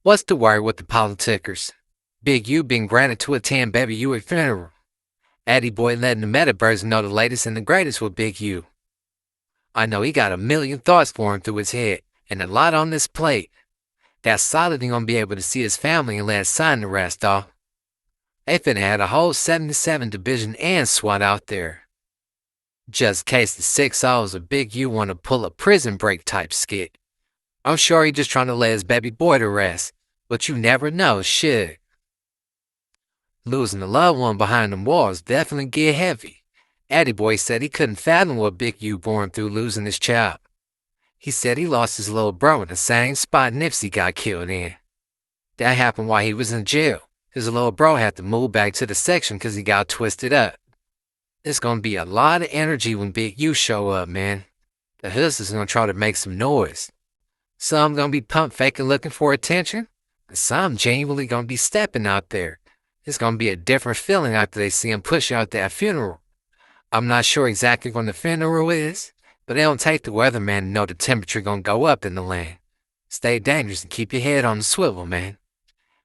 What's the word with the politickers? Big U being granted to attend baby Uiie funeral. Addy boy letting the metaverse know the latest and the greatest with Big U. I know he got a million thoughts flowing through his head, and a lot on this plate. That's solid he gonna be able to see his family and let his son the rest off. They finna had a whole 77 division and SWAT out there. Just in case the 6-0s or Big U wanna pull a prison break type skit. I'm sure he just trying to lay his baby boy to rest, but you never know, shit. Losing a loved one behind them walls definitely get heavy. Addy boy said he couldn't fathom what Big U going through losing his child. He said he lost his little bro in the same spot Nipsey got killed in. That happened while he was in jail. His little bro had to move back to the section because he got twisted up. There's gonna be a lot of energy when Big U show up, man. The hustlers gonna try to make some noise. Some gonna be pump faking looking for attention, and some genuinely gonna be stepping out there. It's gonna be a different feeling after they see him push out that funeral. I'm not sure exactly when the funeral is, but it don't take the weatherman to know the temperature gonna go up in the land. Stay dangerous and keep your head on the swivel, man.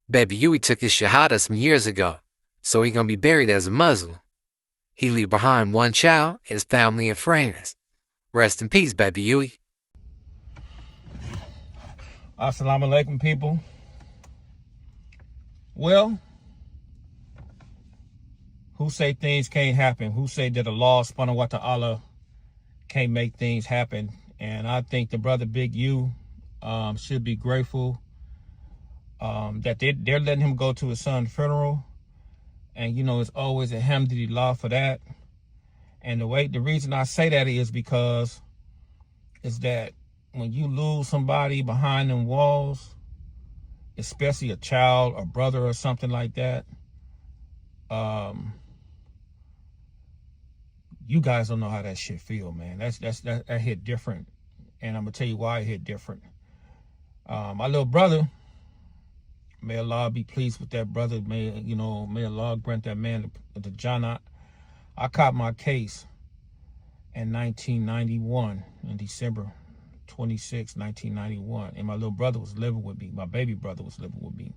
Baby Uiie took his shahada some years ago, so he gonna be buried as a Muslim. He leave behind one child, his family and friends. Rest in peace, baby Uiie. Assalamu alaikum, people. Well, who say things can't happen? Who say that Allah subhanahu wa ta'ala can't make things happen? And I think the brother Big U should be grateful that they're letting him go to his son's funeral. And, you know, it's always alhamdulillah for that. And the reason I say that is because is that when you lose somebody behind them walls, especially a child, a brother or something like that, you guys don't know how that shit feel, man. That hit different. And I'm gonna tell you why it hit different. My little brother, may Allah be pleased with that brother. May Allah grant that man the Jannah. I caught my case in 1991, in December 26, 1991. And my little brother was living with me. My baby brother was living with me.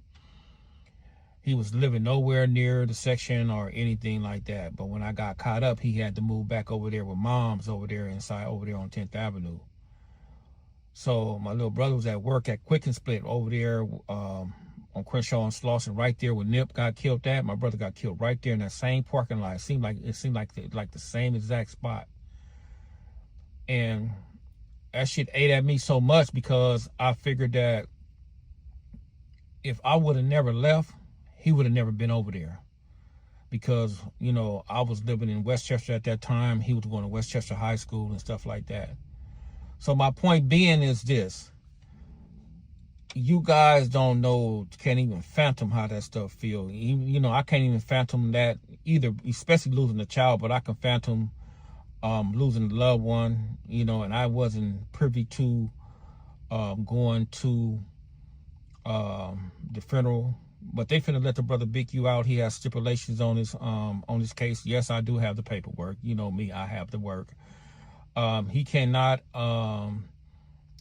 He was living nowhere near the section or anything like that. But when I got caught up, he had to move back over there with moms over there on 10th Avenue. So my little brother was at work at Quick and Split over there on Crenshaw and Slauson, right there where Nip got killed at. My brother got killed right there in that same parking lot. It seemed like the same exact spot. And that shit ate at me so much because I figured that if I would have never left, he would have never been over there. Because, you know, I was living in Westchester at that time. He was going to Westchester High School and stuff like that. So my point being is this. You guys don't know, can't even fathom how that stuff feels. You know, I can't even fathom that either, especially losing a child, but I can fathom losing a loved one, you know, and I wasn't privy to going to the funeral. But they finna let the brother Big U out. He has stipulations on his case. Yes, I do have the paperwork. You know me, I have the work. He cannot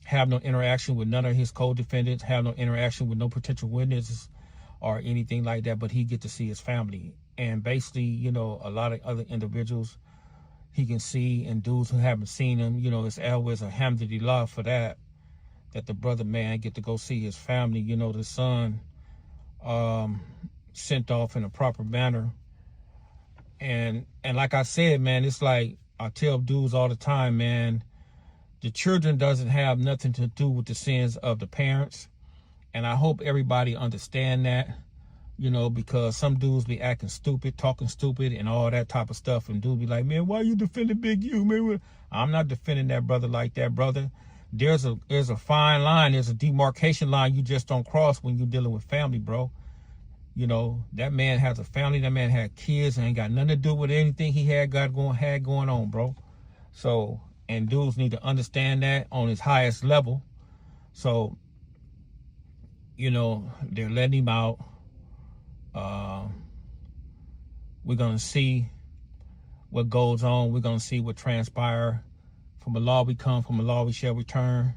have no interaction with none of his co-defendants, have no interaction with no potential witnesses or anything like that, but he get to see his family. And basically, you know, a lot of other individuals he can see, and dudes who haven't seen him, you know, it's always alhamdulillah for that the brother man get to go see his family, you know, the son sent off in a proper manner. And like I said, man, it's like I tell dudes all the time, man, the children doesn't have nothing to do with the sins of the parents. And I hope everybody understand that, you know, because some dudes be acting stupid, talking stupid and all that type of stuff. And dudes be like, man, why you defending Big U, man? I'm not defending that brother like that, brother. There's a fine line. There's a demarcation line you just don't cross when you're dealing with family, bro. You know, that man has a family. That man had kids and ain't got nothing to do with anything he had going on, bro. So, and dudes need to understand that on his highest level. So, you know, they're letting him out. We're going to see what goes on. We're going to see what transpires. From Allah we come, from Allah we shall return.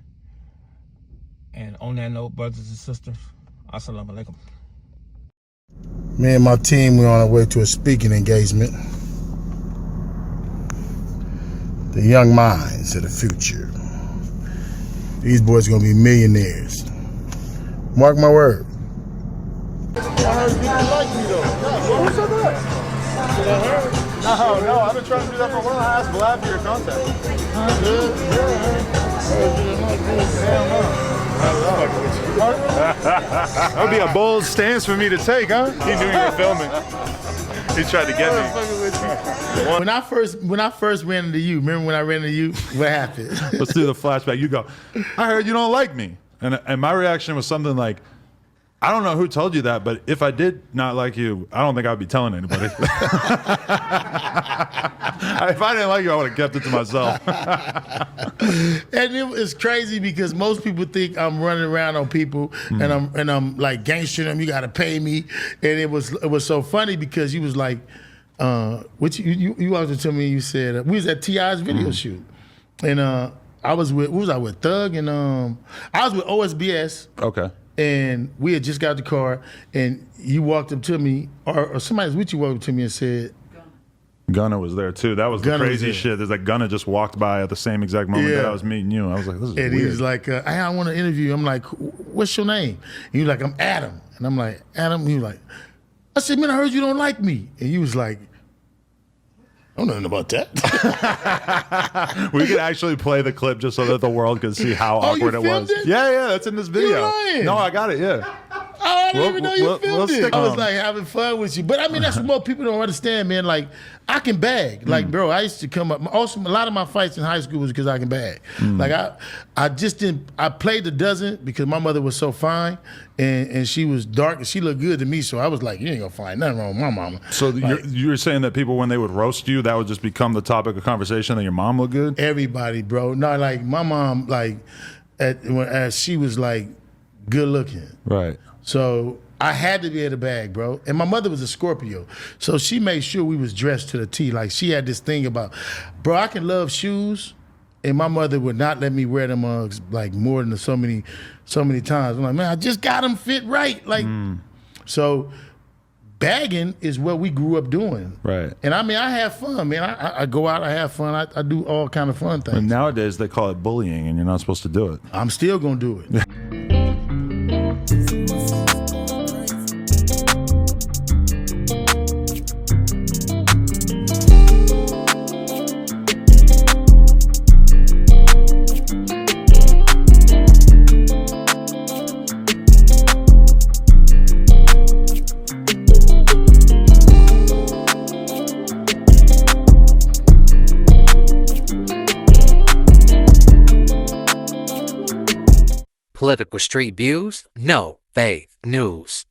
And on that note, brothers and sisters, Assalamu alaikum. Me and my team, we're on our way to a speaking engagement. The young minds of the future. These boys are gonna be millionaires. Mark my word. I heard you didn't like me though. Who said that? No, I've been trying to do that for a while. I asked Vlad for your contact. That would be a bold stance for me to take, huh? He knew you were filming. He tried to get me. When I first ran into you, remember when I ran into you? What happened? Let's do the flashback. You go, I heard you don't like me. And my reaction was something like, I don't know who told you that, but if I did not like you, I don't think I'd be telling anybody. If I didn't like you, I would have kept it to myself. And it's crazy because most people think I'm running around on people and I'm like gangstering them. You got to pay me, and it was so funny because you was like, what you walked up to me and you said we was at T.I.'s video shoot, and I was with Thug and I was with OSBS. Okay. And we had just got the car, and you walked up to me, or somebody was with you, walked up to me and said, Gunna was there too. That was the crazy shit. There's like Gunna just walked by at the same exact moment that I was meeting you. I was like, this is weird. And he was like, hey, I want to interview you. I'm like, what's your name? And he was like, I'm Adam. And I'm like, Adam? He was like, I said, man, I heard you don't like me. And he was like, I don't know nothing about that. We could actually play the clip just so that the world could see how awkward it was. It? Yeah, that's in this video. You're lying. No, I got it, yeah. I didn't even know you filmed it. I was on. like having fun with you. But I mean, that's what most people don't understand, man. Like, I can bag. Like, bro, I used to come up. Also, a lot of my fights in high school was because I can bag. Like, I just didn't, I played the dozen because my mother was so fine and she was dark and she looked good to me. So I was like, you ain't gonna find nothing wrong with my mama. So like, you're saying that people, when they would roast you, that would just become the topic of conversation that your mom looked good? Everybody, bro. No, like, my mom, like, as she was like good looking. Right. So I had to be able to bag, bro. And my mother was a Scorpio. So she made sure we was dressed to the T. Like, she had this thing about, bro, I can love shoes, and my mother would not let me wear them like more than so many times. I'm like, man, I just got them fit right. Like, so bagging is what we grew up doing. Right. And I mean, I have fun, man. I go out, I have fun. I do all kind of fun things. And nowadays they call it bullying and you're not supposed to do it. I'm still gonna do it. Political street views? No, faith news.